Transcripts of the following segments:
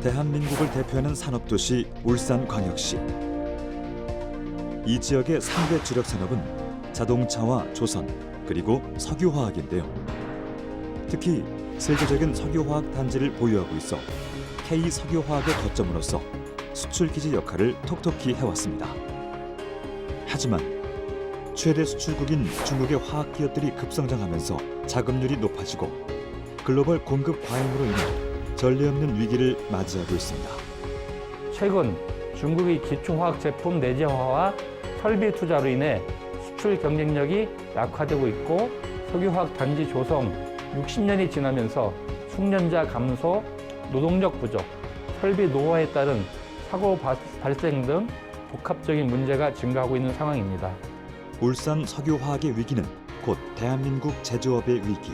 대한민국을 대표하는 산업도시 울산광역시. 이 지역의 3대 주력 산업은 자동차와 조선, 그리고 석유화학인데요. 특히 세계적인 석유화학 단지를 보유하고 있어 K석유화학의 거점으로서 수출 기지 역할을 톡톡히 해왔습니다. 하지만 최대 수출국인 중국의 화학 기업들이 급성장하면서 자금률이 높아지고 글로벌 공급 과잉으로 인해 전례 없는 위기를 맞이하고 있습니다. 최근 중국의 기초화학 제품 내재화와 설비 투자로 인해 수출 경쟁력이 약화되고 있고 석유화학 단지 조성 60년이 지나면서 숙련자 감소, 노동력 부족, 설비 노후화에 따른 사고 발생 등 복합적인 문제가 증가하고 있는 상황입니다. 울산 석유화학의 위기는 곧 대한민국 제조업의 위기.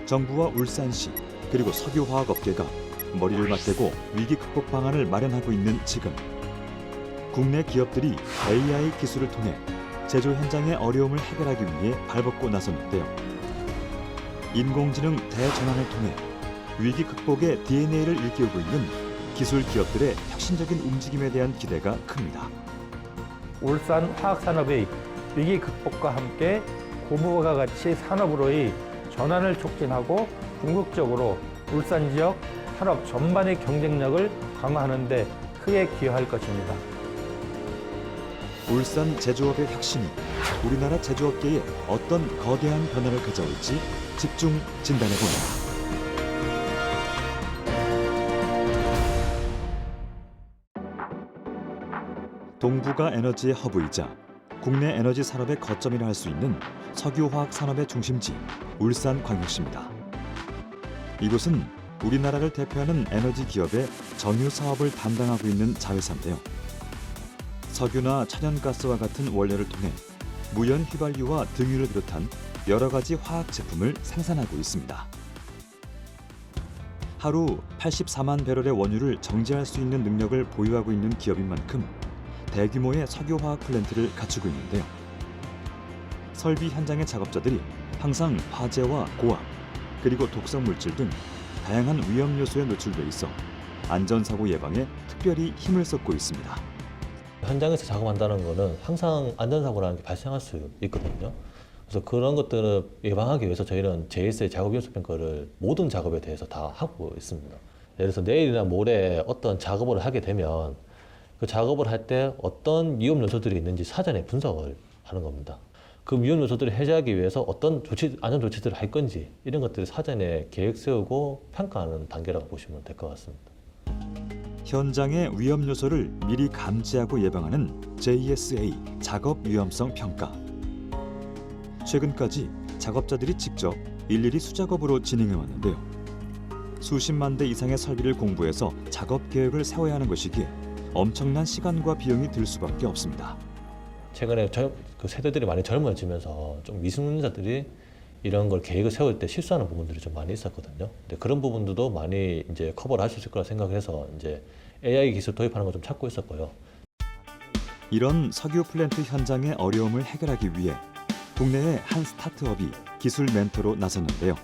정부와 울산시 그리고 석유화학 업계가 머리를 맞대고 위기 극복 방안을 마련하고 있는 지금, 국내 기업들이 AI 기술을 통해 제조 현장의 어려움을 해결하기 위해 발벗고 나섰는데요. 인공지능 대전환을 통해 위기 극복의 DNA를 일깨우고 있는 기술 기업들의 혁신적인 움직임에 대한 기대가 큽니다. 울산 화학산업의 위기 극복과 함께 고무와 같이 산업으로의 전환을 촉진하고 궁극적으로 울산 지역 산업 전반의 경쟁력을 강화하는 데 크게 기여할 것입니다. 울산 제조업의 혁신이 우리나라 제조업계에 어떤 거대한 변화를 가져올지 집중 진단해 봅니다. 동부가 에너지의 허브이자 국내 에너지 산업의 거점이라 할 수 있는 석유화학 산업의 중심지 울산광역시입니다. 이곳은 우리나라를 대표하는 에너지 기업의 정유 사업을 담당하고 있는 자회사인데요. 석유나 천연가스와 같은 원료를 통해 무연 휘발유와 등유를 비롯한 여러 가지 화학 제품을 생산하고 있습니다. 하루 84만 배럴의 원유를 정제할 수 있는 능력을 보유하고 있는 기업인 만큼 대규모의 석유화학 플랜트를 갖추고 있는데요. 설비 현장의 작업자들이 항상 화재와 고압, 그리고 독성 물질 등 다양한 위험 요소에 노출돼 있어 안전사고 예방에 특별히 힘을 쏟고 있습니다. 현장에서 작업한다는 거는 항상 안전사고라는 게 발생할 수 있거든요. 그래서 그런 것들을 예방하기 위해서 저희는 JSA 작업연수평가를 모든 작업에 대해서 다 하고 있습니다. 예를 들어서 내일이나 모레 어떤 작업을 하게 되면 그 작업을 할 때 어떤 위험 요소들이 있는지 사전에 분석을 하는 겁니다. 그 위험 요소들을 해제하기 위해서 어떤 안전 조치들을 할 건지 이런 것들을 사전에 계획 세우고 평가하는 단계라고 보시면 될 것 같습니다. 현장의 위험 요소를 미리 감지하고 예방하는 JSA 작업 위험성 평가. 최근까지 작업자들이 직접 일일이 수작업으로 진행해 왔는데요. 수십만 대 이상의 설비를 공부해서 작업 계획을 세워야 하는 것이기에 엄청난 시간과 비용이 들 수밖에 없습니다. 최근에 그 세대들이 많이 젊어지면서 좀 미숙년자들이 이런 걸 계획을 세울 때 실수하는 부분들이 좀 많이 있었거든요. 근데 그런 부분들도 많이 이제 커버를 할 수 있을 거라 생각해서 이제 AI 기술 도입하는 걸 좀 찾고 있었고요. 이런 석유 플랜트 현장의 어려움을 해결하기 위해 국내의 한 스타트업이 기술 멘토로 나섰는데요.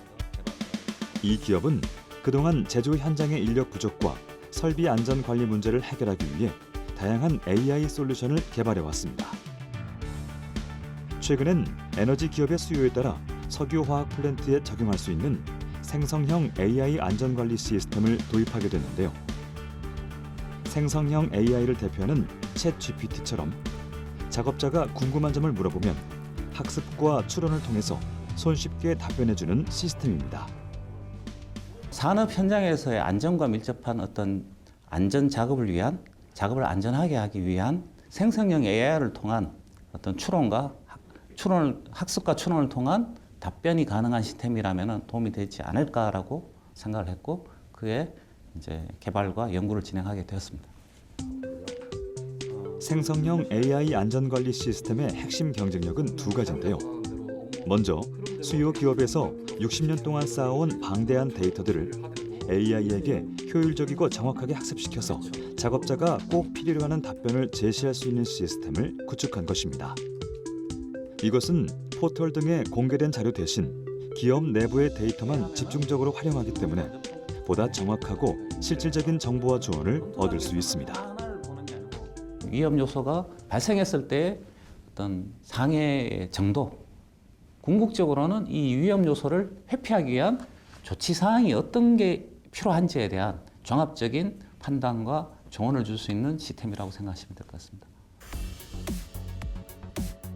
이 기업은 그동안 제조 현장의 인력 부족과 설비 안전 관리 문제를 해결하기 위해 다양한 AI 솔루션을 개발해 왔습니다. 최근엔 에너지 기업의 수요에 따라 석유화학 플랜트에 적용할 수 있는 생성형 AI 안전관리 시스템을 도입하게 됐는데요. 생성형 AI를 대표하는 챗GPT처럼 작업자가 궁금한 점을 물어보면 학습과 추론을 통해서 손쉽게 답변해주는 시스템입니다. 산업 현장에서의 안전과 밀접한 어떤 안전 작업을 위한, 작업을 안전하게 하기 위한 생성형 AI를 통한 어떤 학습과 추론을 통한 답변이 가능한 시스템이라면 도움이 되지 않을까라고 생각을 했고, 그에 이제 개발과 연구를 진행하게 되었습니다. 생성형 AI 안전관리 시스템의 핵심 경쟁력은 두 가지인데요. 먼저 수요 기업에서 60년 동안 쌓아온 방대한 데이터들을 AI에게 효율적이고 정확하게 학습시켜서 작업자가 꼭 필요로 하는 답변을 제시할 수 있는 시스템을 구축한 것입니다. 이것은 포털 등에 공개된 자료 대신 기업 내부의 데이터만 집중적으로 활용하기 때문에 보다 정확하고 실질적인 정보와 조언을 얻을 수 있습니다. 위험 요소가 발생했을 때 어떤 상해의 정도, 궁극적으로는 이 위험 요소를 회피하기 위한 조치 사항이 어떤 게 필요한지에 대한 종합적인 판단과 조언을 줄 수 있는 시스템이라고 생각하시면 될 것 같습니다.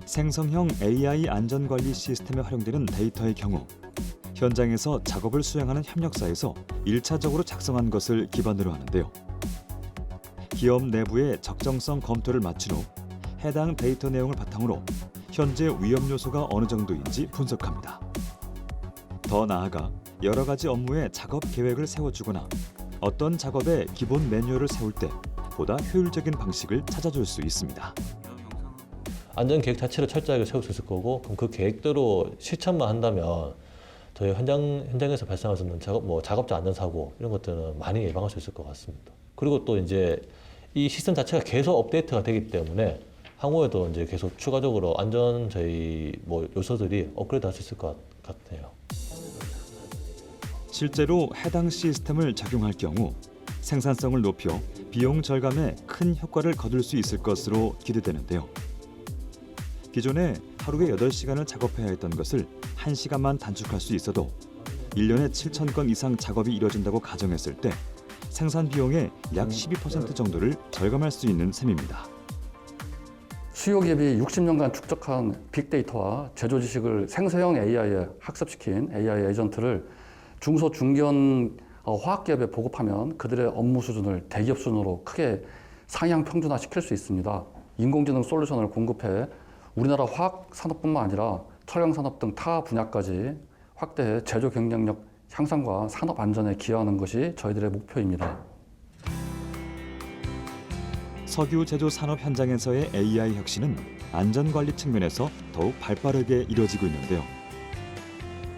생성형 AI 안전관리 시스템에 활용되는 데이터의 경우 현장에서 작업을 수행하는 협력사에서 1차적으로 작성한 것을 기반으로 하는데요. 기업 내부의 적정성 검토를 마친 후 해당 데이터 내용을 바탕으로 현재 위험 요소가 어느 정도인지 분석합니다. 더 나아가 여러 가지 업무의 작업 계획을 세워주거나 어떤 작업의 기본 매뉴얼을 세울 때 보다 효율적인 방식을 찾아줄 수 있습니다. 안전 계획 자체를 철저하게 세울 수 있을 거고, 그럼 그 계획대로 실천만 한다면 저희 현장에서 발생할 수 있는 작업자 안전 사고 이런 것들은 많이 예방할 수 있을 것 같습니다. 그리고 또 이제 이 시스템 자체가 계속 업데이트가 되기 때문에 향후에도 이제 계속 추가적으로 안전 요소들이 업그레이드할 수 있을 것 같아요. 실제로 해당 시스템을 적용할 경우 생산성을 높여 비용 절감에 큰 효과를 거둘 수 있을 것으로 기대되는데요. 기존에 하루에 8시간을 작업해야 했던 것을 1시간만 단축할 수 있어도 1년에 7,000건 이상 작업이 이뤄진다고 가정했을 때 생산 비용의 약 12% 정도를 절감할 수 있는 셈입니다. 수요 기업이 60년간 축적한 빅데이터와 제조 지식을 생성형 AI에 학습시킨 AI 에이전트를 중소 중견 화학 기업에 보급하면 그들의 업무 수준을 대기업 수준으로 크게 상향 평준화 시킬 수 있습니다. 인공지능 솔루션을 공급해 우리나라 화학 산업뿐만 아니라 촬영 산업 등 타 분야까지 확대해 제조 경쟁력 향상과 산업 안전에 기여하는 것이 저희들의 목표입니다. 석유 제조 산업 현장에서의 AI 혁신은 안전 관리 측면에서 더욱 발빠르게 이뤄지고 있는데요.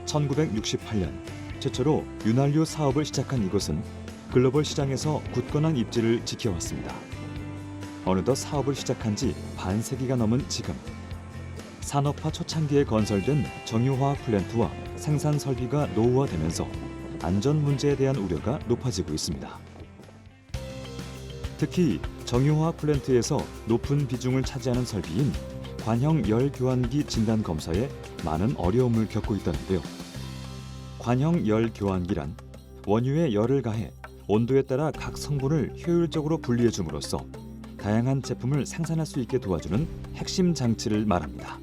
1968년 최초로 윤활유 사업을 시작한 이곳은 글로벌 시장에서 굳건한 입지를 지켜왔습니다. 어느덧 사업을 시작한 지 반세기가 넘은 지금 산업화 초창기에 건설된 정유화학 플랜트와 생산 설비가 노후화되면서 안전 문제에 대한 우려가 높아지고 있습니다. 특히 정유화학 플랜트에서 높은 비중을 차지하는 설비인 관형 열 교환기 진단 검사에 많은 어려움을 겪고 있다는데요. 관형 열 교환기란 원유에 열을 가해 온도에 따라 각 성분을 효율적으로 분리해 줌으로써 다양한 제품을 생산할 수 있게 도와주는 핵심 장치를 말합니다.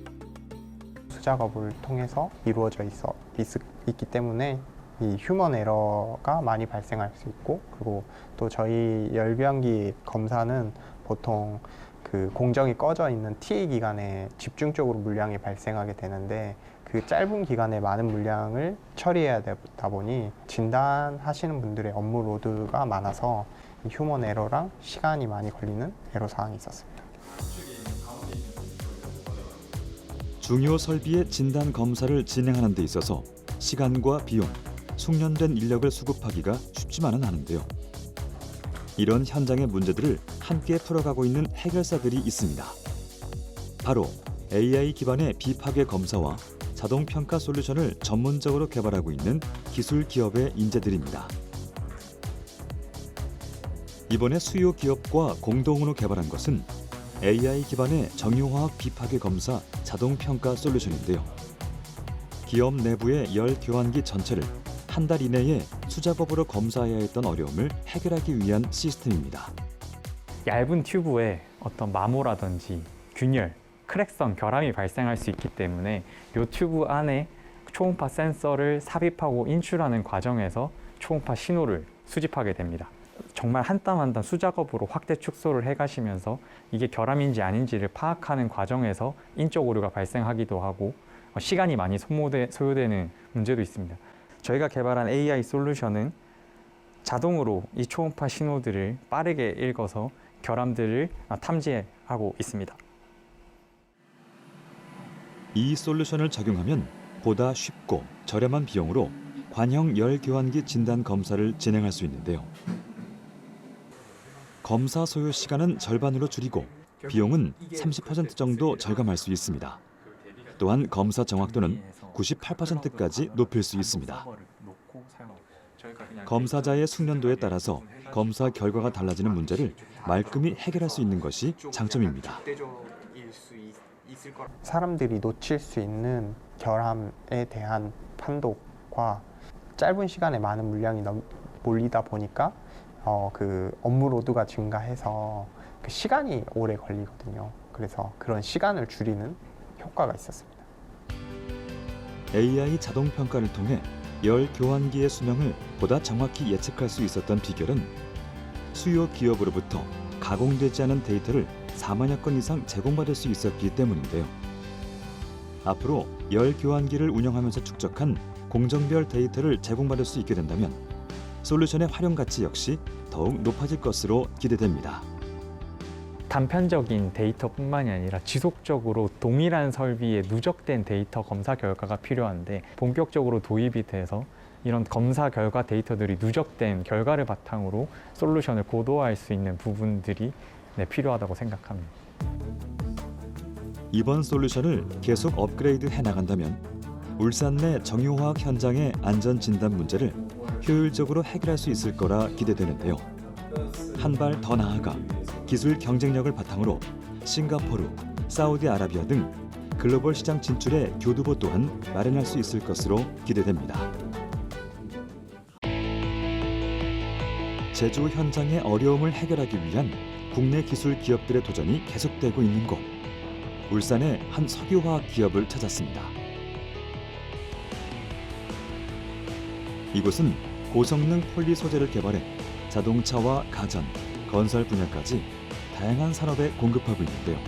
수작업을 통해서 이루어져 있기 때문에 이 휴먼 에러가 많이 발생할 수 있고, 그리고 또 저희 열교환기 검사는 보통 그 공정이 꺼져 있는 TA 기간에 집중적으로 물량이 발생하게 되는데 그 짧은 기간에 많은 물량을 처리해야 되다 보니 진단하시는 분들의 업무 로드가 많아서 이 휴먼 에러랑 시간이 많이 걸리는 애로 사항이 있었습니다. 중요 설비의 진단 검사를 진행하는 데 있어서 시간과 비용, 숙련된 인력을 수급하기가 쉽지만은 않은데요. 이런 현장의 문제들을 함께 풀어가고 있는 해결사들이 있습니다. 바로 AI 기반의 비파괴 검사와 자동 평가 솔루션을 전문적으로 개발하고 있는 기술 기업의 인재들입니다. 이번에 수요 기업과 공동으로 개발한 것은 AI 기반의 정유화학 비파괴 검사 자동 평가 솔루션인데요. 기업 내부의 열 교환기 전체를 한 달 이내에 수작업으로 검사해야 했던 어려움을 해결하기 위한 시스템입니다. 얇은 튜브에 어떤 마모라든지 균열, 크랙성, 결함이 발생할 수 있기 때문에 이 튜브 안에 초음파 센서를 삽입하고 인출하는 과정에서 초음파 신호를 수집하게 됩니다. 정말 한 땀 한 땀 수작업으로 확대 축소를 해가시면서 이게 결함인지 아닌지를 파악하는 과정에서 인적 오류가 발생하기도 하고 시간이 많이 소요되는 문제도 있습니다. 저희가 개발한 AI 솔루션은 자동으로 이 초음파 신호들을 빠르게 읽어서 결함들을 탐지하고 있습니다. 이 솔루션을 적용하면 보다 쉽고 저렴한 비용으로 관형 열 교환기 진단 검사를 진행할 수 있는데요. 검사 소요 시간은 절반으로 줄이고 비용은 30% 정도 절감할 수 있습니다. 또한 검사 정확도는 98%까지 높일 수 있습니다. 검사자의 숙련도에 따라서 검사 결과가 달라지는 문제를 말끔히 해결할 수 있는 것이 장점입니다. 사람들이 놓칠 수 있는 결함에 대한 판독과 짧은 시간에 많은 물량이 몰리다 보니까 그 업무 로드가 증가해서 그 시간이 오래 걸리거든요. 그래서 그런 시간을 줄이는 효과가 있었습니다. AI 자동 평가를 통해 열 교환기의 수명을 보다 정확히 예측할 수 있었던 비결은 수요 기업으로부터 가공되지 않은 데이터를 4만여 건 이상 제공받을 수 있었기 때문인데요. 앞으로 열 교환기를 운영하면서 축적한 공정별 데이터를 제공받을 수 있게 된다면 솔루션의 활용 가치 역시 더욱 높아질 것으로 기대됩니다. 단편적인 데이터뿐만이 아니라 지속적으로 동일한 설비에 누적된 데이터 검사 결과가 필요한데 본격적으로 도입이 돼서 이런 검사 결과 데이터들이 누적된 결과를 바탕으로 솔루션을 고도화할 수 있는 부분들이 필요하다고 생각합니다. 이번 솔루션을 계속 업그레이드 해나간다면 울산 내 정유화학 현장의 안전 진단 문제를 효율적으로 해결할 수 있을 거라 기대되는데요. 한 발 더 나아가 기술 경쟁력을 바탕으로 싱가포르, 사우디아라비아 등 글로벌 시장 진출의 교두보 또한 마련할 수 있을 것으로 기대됩니다. 제조 현장의 어려움을 해결하기 위한 국내 기술 기업들의 도전이 계속되고 있는 곳, 울산의 한 석유화학 기업을 찾았습니다. 이곳은 고성능 폴리 소재를 개발해 자동차와 가전, 건설 분야까지 다양한 산업에 공급하고 있는데요.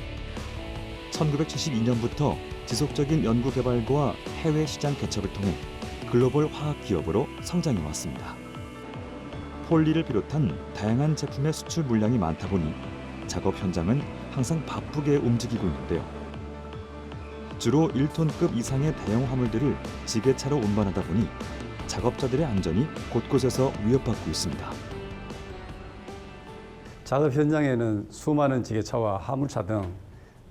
1972년부터 지속적인 연구 개발과 해외 시장 개척을 통해 글로벌 화학 기업으로 성장해 왔습니다. 폴리를 비롯한 다양한 제품의 수출 물량이 많다 보니 작업 현장은 항상 바쁘게 움직이고 있는데요. 주로 1톤급 이상의 대형 화물들을 지게차로 운반하다 보니 작업자들의 안전이 곳곳에서 위협받고 있습니다. 작업 현장에는 수많은 지게차와 화물차 등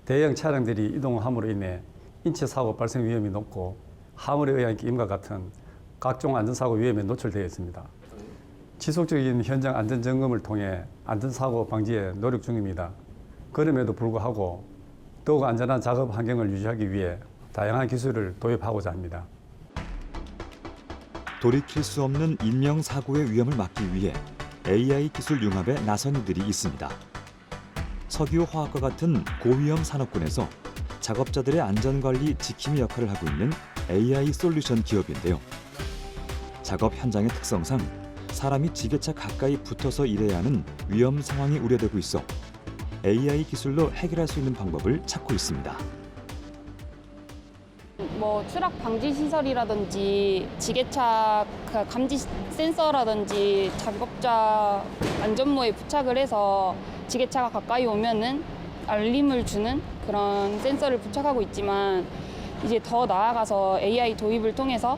대형 차량들이 이동함으로 인해 인체 사고 발생 위험이 높고 화물에 의한 끼임과 같은 각종 안전사고 위험에 노출되어 있습니다. 지속적인 현장 안전 점검을 통해 안전사고 방지에 노력 중입니다. 그럼에도 불구하고 더욱 안전한 작업 환경을 유지하기 위해 다양한 기술을 도입하고자 합니다. 돌이킬 수 없는 인명사고의 위험을 막기 위해 AI 기술 융합에 나선 이들이 있습니다. 석유화학과 같은 고위험 산업군에서 작업자들의 안전관리 지킴이 역할을 하고 있는 AI 솔루션 기업인데요. 작업 현장의 특성상 사람이 지게차 가까이 붙어서 일해야 하는 위험 상황이 우려되고 있어 AI 기술로 해결할 수 있는 방법을 찾고 있습니다. 추락 방지 시설이라든지 지게차 감지 센서라든지 작업자 안전모에 부착을 해서 지게차가 가까이 오면은 알림을 주는 그런 센서를 부착하고 있지만 이제 더 나아가서 AI 도입을 통해서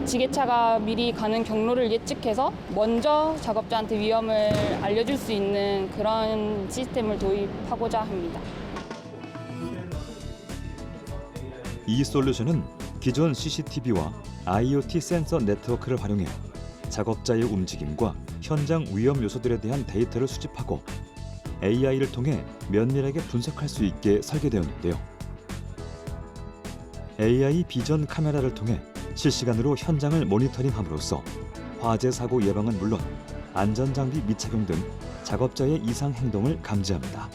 지게차가 미리 가는 경로를 예측해서 먼저 작업자한테 위험을 알려줄 수 있는 그런 시스템을 도입하고자 합니다. 이 솔루션은 기존 CCTV와 IoT 센서 네트워크를 활용해 작업자의 움직임과 현장 위험 요소들에 대한 데이터를 수집하고 AI를 통해 면밀하게 분석할 수 있게 설계되었는데요. AI 비전 카메라를 통해 실시간으로 현장을 모니터링함으로써 화재 사고 예방은 물론 안전장비 미착용 등 작업자의 이상 행동을 감지합니다.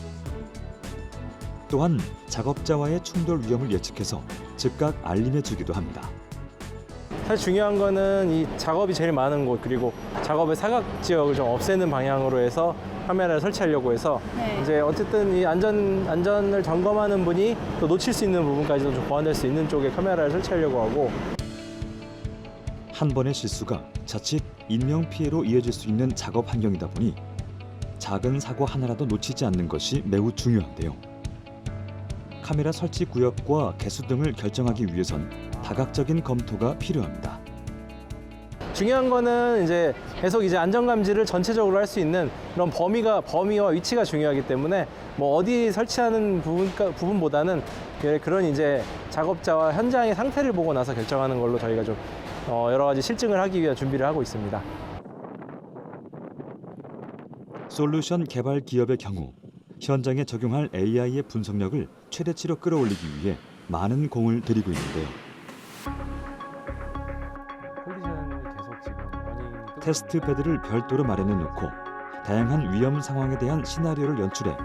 또한 작업자와의 충돌 위험을 예측해서 즉각 알림해주기도 합니다. 사실 중요한 거는 이 작업이 제일 많은 곳 그리고 작업의 사각 지역을 좀 없애는 방향으로 해서 카메라를 설치하려고 해서 이제 어쨌든 이 안전을 점검하는 분이 또 놓칠 수 있는 부분까지도 좀 보완될 수 있는 쪽에 카메라를 설치하려고 하고 한 번의 실수가 자칫 인명 피해로 이어질 수 있는 작업 환경이다 보니 작은 사고 하나라도 놓치지 않는 것이 매우 중요한데요. 카메라 설치 구역과 개수 등을 결정하기 위해선 다각적인 검토가 필요합니다. 중요한 거는 이제 계속 이제 안전 감지를 전체적으로 할 수 있는 그런 범위와 위치가 중요하기 때문에 어디 설치하는 부분보다는 그런 이제 작업자와 현장의 상태를 보고 나서 결정하는 걸로 저희가 좀 여러 가지 실증을 하기 위한 준비를 하고 있습니다. 솔루션 개발 기업의 경우 현장에 적용할 AI의 분석력을 최대치로 끌어올리기 위해 많은 공을 들이고 있는데요. 테스트 베드를 별도로 마련해 놓고 다양한 위험 상황에 대한 시나리오를 연출해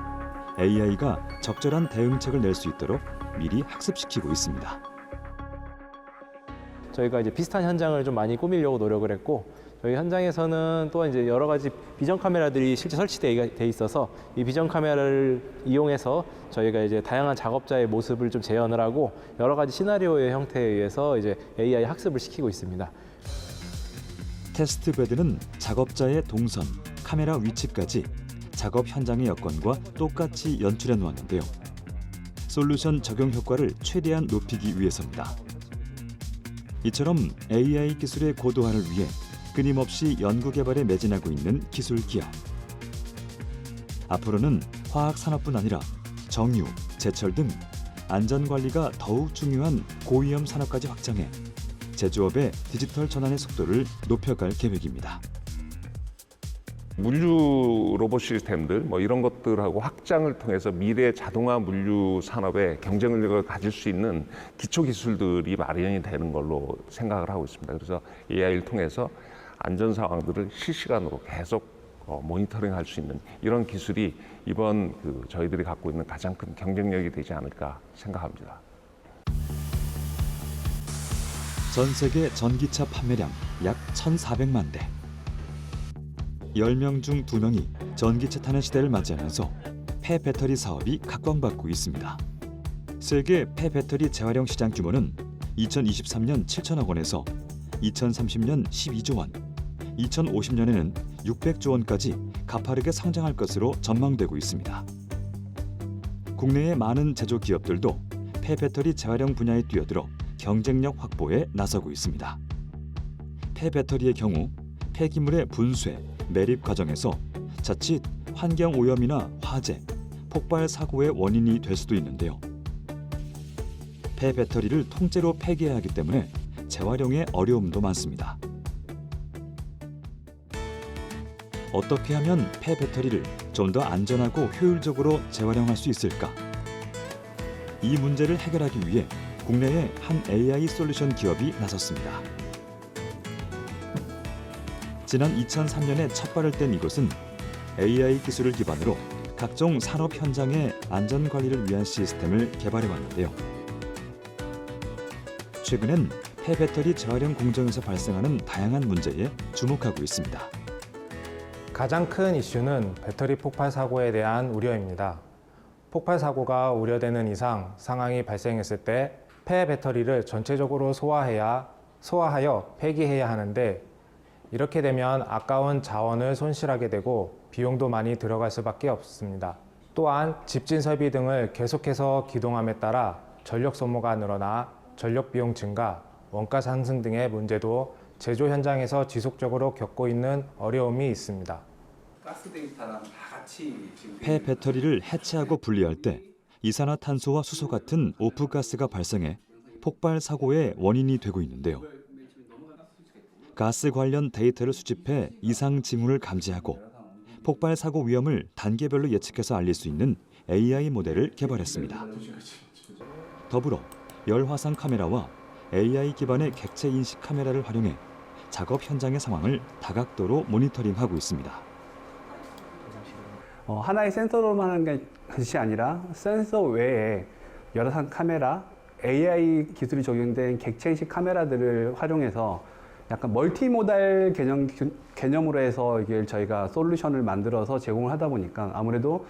AI가 적절한 대응책을 낼 수 있도록 미리 학습시키고 있습니다. 저희가 이제 비슷한 현장을 좀 많이 꾸미려고 노력을 했고, 저희 현장에서는 또한 이제 여러 가지 비전 카메라들이 실제 설치돼 있어서 이 비전 카메라를 이용해서 저희가 이제 다양한 작업자의 모습을 좀 재현을 하고 여러 가지 시나리오의 형태에 의해서 이제 AI 학습을 시키고 있습니다. 테스트 베드는 작업자의 동선, 카메라 위치까지 작업 현장의 여건과 똑같이 연출해 놓았는데요. 솔루션 적용 효과를 최대한 높이기 위해서입니다. 이처럼 AI 기술의 고도화를 위해 끊임없이 연구개발에 매진하고 있는 기술 기업. 앞으로는 화학 산업뿐 아니라 정유, 제철 등 안전관리가 더욱 중요한 고위험 산업까지 확장해 제조업의 디지털 전환의 속도를 높여갈 계획입니다. 물류 로봇 시스템들 뭐 이런 것들하고 확장을 통해서 미래 자동화 물류 산업의 경쟁력을 가질 수 있는 기초 기술들이 마련이 되는 걸로 생각을 하고 있습니다. 그래서 AI를 통해서 안전 상황들을 실시간으로 계속 모니터링할 수 있는 이런 기술이 이번 저희들이 갖고 있는 가장 큰 경쟁력이 되지 않을까 생각합니다. 전 세계 전기차 판매량 약 1,400만 대. 10명 중 2명이 전기차 타는 시대를 맞이하면서 폐배터리 사업이 각광받고 있습니다. 세계 폐배터리 재활용 시장 규모는 2023년 7천억 원에서 2030년 12조 원, 2050년에는 600조 원까지 가파르게 성장할 것으로 전망되고 있습니다. 국내의 많은 제조 기업들도 폐배터리 재활용 분야에 뛰어들어 경쟁력 확보에 나서고 있습니다. 폐배터리의 경우 폐기물의 분쇄, 매립 과정에서 자칫 환경 오염이나 화재, 폭발 사고의 원인이 될 수도 있는데요. 폐배터리를 통째로 폐기해야 하기 때문에 재활용에 어려움도 많습니다. 어떻게 하면 폐배터리를 좀 더 안전하고 효율적으로 재활용할 수 있을까? 이 문제를 해결하기 위해 국내의 한 AI 솔루션 기업이 나섰습니다. 지난 2003년에 첫 발을 뗀 이곳은 AI 기술을 기반으로 각종 산업 현장의 안전 관리를 위한 시스템을 개발해 왔는데요. 최근엔 폐배터리 재활용 공정에서 발생하는 다양한 문제에 주목하고 있습니다. 가장 큰 이슈는 배터리 폭발 사고에 대한 우려입니다. 폭발 사고가 우려되는 이상 상황이 발생했을 때 폐배터리를 전체적으로 소화하여 폐기해야 하는데, 이렇게 되면 아까운 자원을 손실하게 되고 비용도 많이 들어갈 수밖에 없습니다. 또한 집진 설비 등을 계속해서 기동함에 따라 전력 소모가 늘어나 전력 비용 증가, 원가 상승 등의 문제도 제조 현장에서 지속적으로 겪고 있는 어려움이 있습니다. 가스 데이터랑 다 같이 지금 폐배터리를 해체하고 분리할 때 이산화탄소와 수소 같은 오프가스가 발생해 폭발 사고의 원인이 되고 있는데요. 가스 관련 데이터를 수집해 이상 징후를 감지하고 폭발 사고 위험을 단계별로 예측해서 알릴 수 있는 AI 모델을 개발했습니다. 더불어 열화상 카메라와 AI 기반의 객체 인식 카메라를 활용해 작업 현장의 상황을 다각도로 모니터링하고 있습니다. 하나의 센서로만 하는 것이 아니라 센서 외에 열화상 카메라, AI 기술이 적용된 객체 인식 카메라들을 활용해서 약간 멀티모달 개념으로 해서 이게 저희가 솔루션을 만들어서 제공을 하다 보니까 아무래도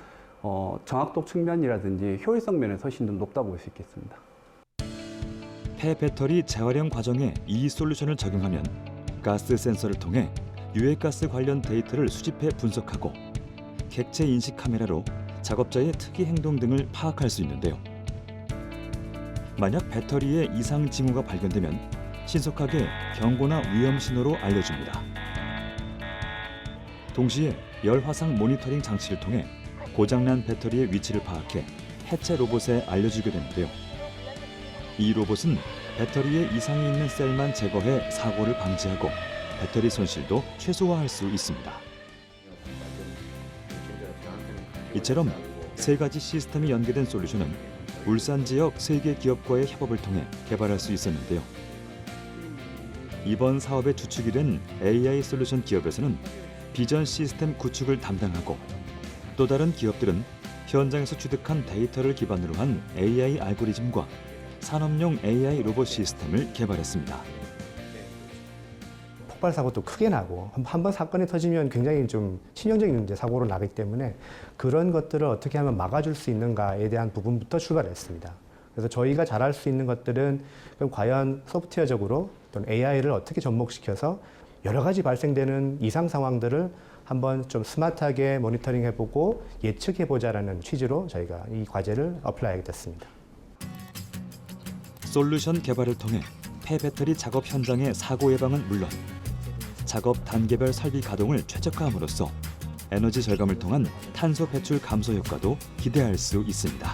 정확도 측면이라든지 효율성 면에서 훨씬 더 높다고 볼 수 있겠습니다. 폐배터리 재활용 과정에 이 솔루션을 적용하면 가스 센서를 통해 유해가스 관련 데이터를 수집해 분석하고 객체 인식 카메라로 작업자의 특이 행동 등을 파악할 수 있는데요. 만약 배터리에 이상 징후가 발견되면 신속하게 경고나 위험 신호로 알려줍니다. 동시에 열화상 모니터링 장치를 통해 고장난 배터리의 위치를 파악해 해체 로봇에 알려주게 되는데요. 이 로봇은 배터리에 이상이 있는 셀만 제거해 사고를 방지하고 배터리 손실도 최소화할 수 있습니다. 이처럼 세 가지 시스템이 연계된 솔루션은 울산 지역 3개 기업과의 협업을 통해 개발할 수 있었는데요. 이번 사업의 주축이 된 AI 솔루션 기업에서는 비전 시스템 구축을 담당하고 또 다른 기업들은 현장에서 취득한 데이터를 기반으로 한 AI 알고리즘과 산업용 AI 로봇 시스템을 개발했습니다. 폭발 사고도 크게 나고 한 번 사건이 터지면 굉장히 좀 치명적인 이제 사고로 나기 때문에 그런 것들을 어떻게 하면 막아줄 수 있는가에 대한 부분부터 출발했습니다. 그래서 저희가 잘할 수 있는 것들은 그럼 과연 소프트웨어적으로 또는 AI를 어떻게 접목시켜서 여러 가지 발생되는 이상 상황들을 한번 좀 스마트하게 모니터링해보고 예측해보자라는 취지로 저희가 이 과제를 어플라이하게 됐습니다. 솔루션 개발을 통해 폐배터리 작업 현장의 사고 예방은 물론 작업 단계별 설비 가동을 최적화함으로써 에너지 절감을 통한 탄소 배출 감소 효과도 기대할 수 있습니다.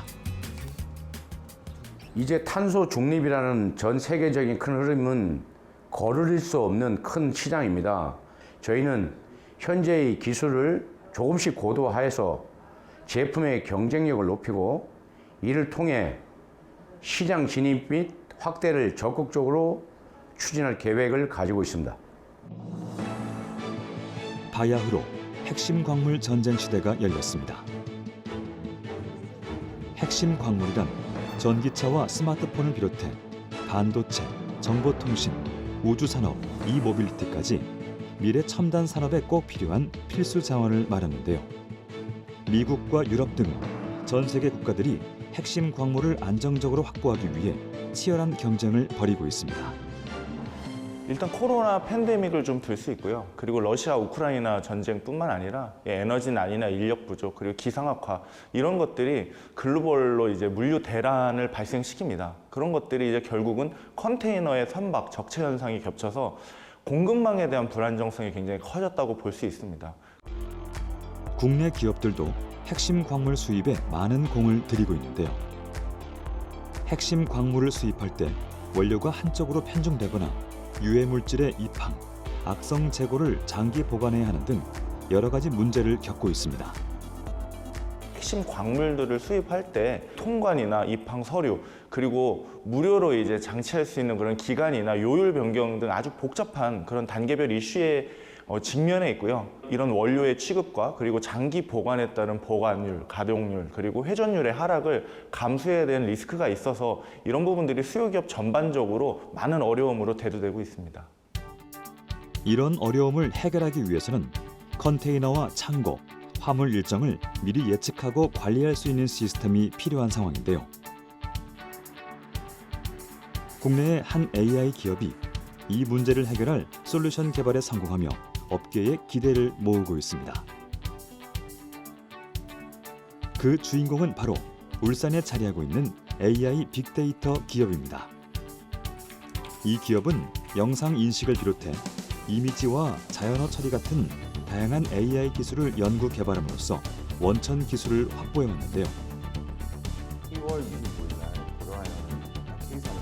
이제 탄소 중립이라는 전 세계적인 큰 흐름은 거르릴 수 없는 큰 시장입니다. 저희는 현재의 기술을 조금씩 고도화해서 제품의 경쟁력을 높이고 이를 통해 시장 진입 및 확대를 적극적으로 추진할 계획을 가지고 있습니다. 바야흐로 핵심 광물 전쟁 시대가 열렸습니다. 핵심 광물이란 전기차와 스마트폰을 비롯해 반도체, 정보통신, 우주산업, 이모빌리티까지 미래 첨단 산업에 꼭 필요한 필수 자원을 말하는데요. 미국과 유럽 등 전 세계 국가들이 핵심 광물을 안정적으로 확보하기 위해 치열한 경쟁을 벌이고 있습니다. 일단 코로나 팬데믹을 좀 들 수 있고요. 그리고 러시아 우크라이나 전쟁뿐만 아니라 에너지난이나 인력 부족 그리고 기상악화 이런 것들이 글로벌로 이제 물류 대란을 발생시킵니다. 그런 것들이 이제 결국은 컨테이너의 선박 적체 현상이 겹쳐서 공급망에 대한 불안정성이 굉장히 커졌다고 볼 수 있습니다. 국내 기업들도 핵심 광물 수입에 많은 공을 들이고 있는데요. 핵심 광물을 수입할 때 원료가 한쪽으로 편중되거나 유해 물질의 입항, 악성 재고를 장기 보관해야 하는 등 여러 가지 문제를 겪고 있습니다. 핵심 광물들을 수입할 때 통관이나 입항 서류 그리고 무료로 이제 장치할 수 있는 그런 기간이나 요율 변경 등 아주 복잡한 그런 단계별 이슈에 직면해 있고요. 이런 원료의 취급과 그리고 장기 보관에 따른 보관율, 가동률 그리고 회전율의 하락을 감수해야 되는 리스크가 있어서 이런 부분들이 수요기업 전반적으로 많은 어려움으로 대두되고 있습니다. 이런 어려움을 해결하기 위해서는 컨테이너와 창고, 화물 일정을 미리 예측하고 관리할 수 있는 시스템이 필요한 상황인데요. 국내의 한 AI 기업이 이 문제를 해결할 솔루션 개발에 성공하며 업계의 기대를 모으고 있습니다. 그 주인공은 바로 울산에 자리하고 있는 AI 빅데이터 기업입니다. 이 기업은 영상 인식을 비롯해 이미지와 자연어 처리 같은 다양한 AI 기술을 연구 개발함으로써 원천 기술을 확보해왔는데요.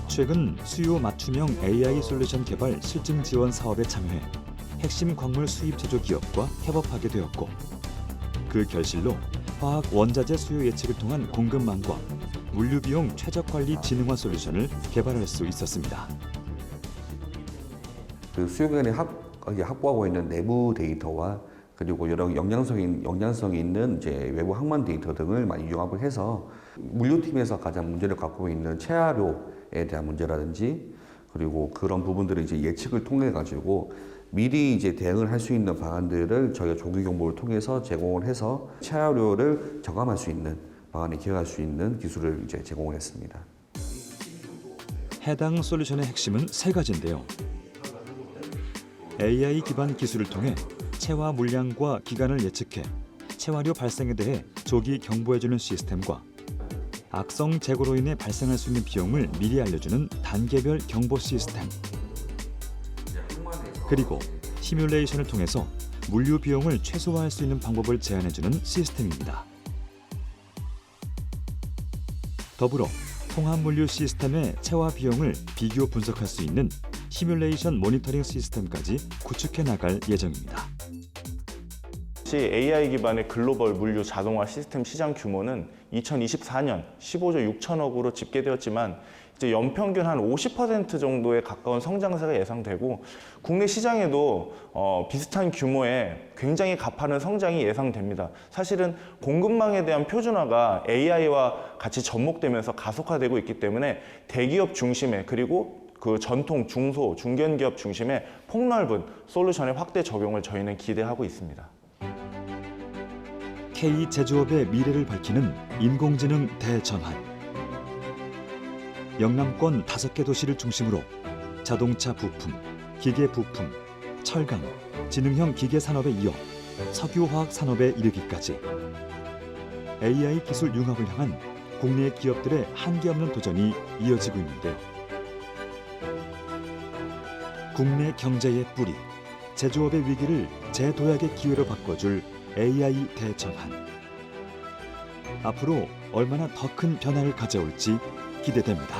최근 수요 맞춤형 AI 솔루션 개발 실증 지원 사업에 참여해 핵심 광물 수입 제조 기업과 협업하게 되었고 그 결실로 화학 원자재 수요 예측을 통한 공급망과 물류 비용 최적 관리 지능화 솔루션을 개발할 수 있었습니다. 그 수요기관이 확보하고 있는 내부 데이터와 그리고 여러 영향성이 있는 이제 외부 항만 데이터 등을 많이 융합을 해서 물류팀에서 가장 문제를 갖고 있는 체화료에 대한 문제라든지 그리고 그런 부분들을 이제 예측을 통해 가지고 미리 이제 대응을 할 수 있는 방안들을 저희가 조기 경보를 통해서 제공을 해서 체화료를 저감할 수 있는 방안에 기여할 수 있는 기술을 이제 제공을 했습니다. 해당 솔루션의 핵심은 세 가지인데요. AI 기반 기술을 통해 체화 물량과 기간을 예측해 체화료 발생에 대해 조기 경보해주는 시스템과 악성 재고로 인해 발생할 수 있는 비용을 미리 알려주는 단계별 경보 시스템, 그리고 시뮬레이션을 통해서 물류 비용을 최소화할 수 있는 방법을 제안해주는 시스템입니다. 더불어 통합 물류 시스템의 체화 비용을 비교 분석할 수 있는 시뮬레이션 모니터링 시스템까지 구축해 나갈 예정입니다. AI 기반의 글로벌 물류 자동화 시스템 시장 규모는 2024년 15조 6천억으로 집계되었지만 이제 연평균 한 50% 정도에 가까운 성장세가 예상되고 국내 시장에도 비슷한 규모의 굉장히 가파른 성장이 예상됩니다. 사실은 공급망에 대한 표준화가 AI와 같이 접목되면서 가속화되고 있기 때문에 대기업 중심의 그리고 그 전통 중소 중견기업 중심의 폭넓은 솔루션의 확대 적용을 저희는 기대하고 있습니다. K 제조업의 미래를 밝히는 인공지능 대전환. 영남권 5개 도시를 중심으로 자동차 부품, 기계 부품, 철강, 지능형 기계 산업에 이어 석유화학 산업에 이르기까지 AI 기술 융합을 향한 국내 기업들의 한계 없는 도전이 이어지고 있는데요. 국내 경제의 뿌리, 제조업의 위기를 재도약의 기회로 바꿔줄 AI 대전환. 앞으로 얼마나 더 큰 변화를 가져올지 기대됩니다.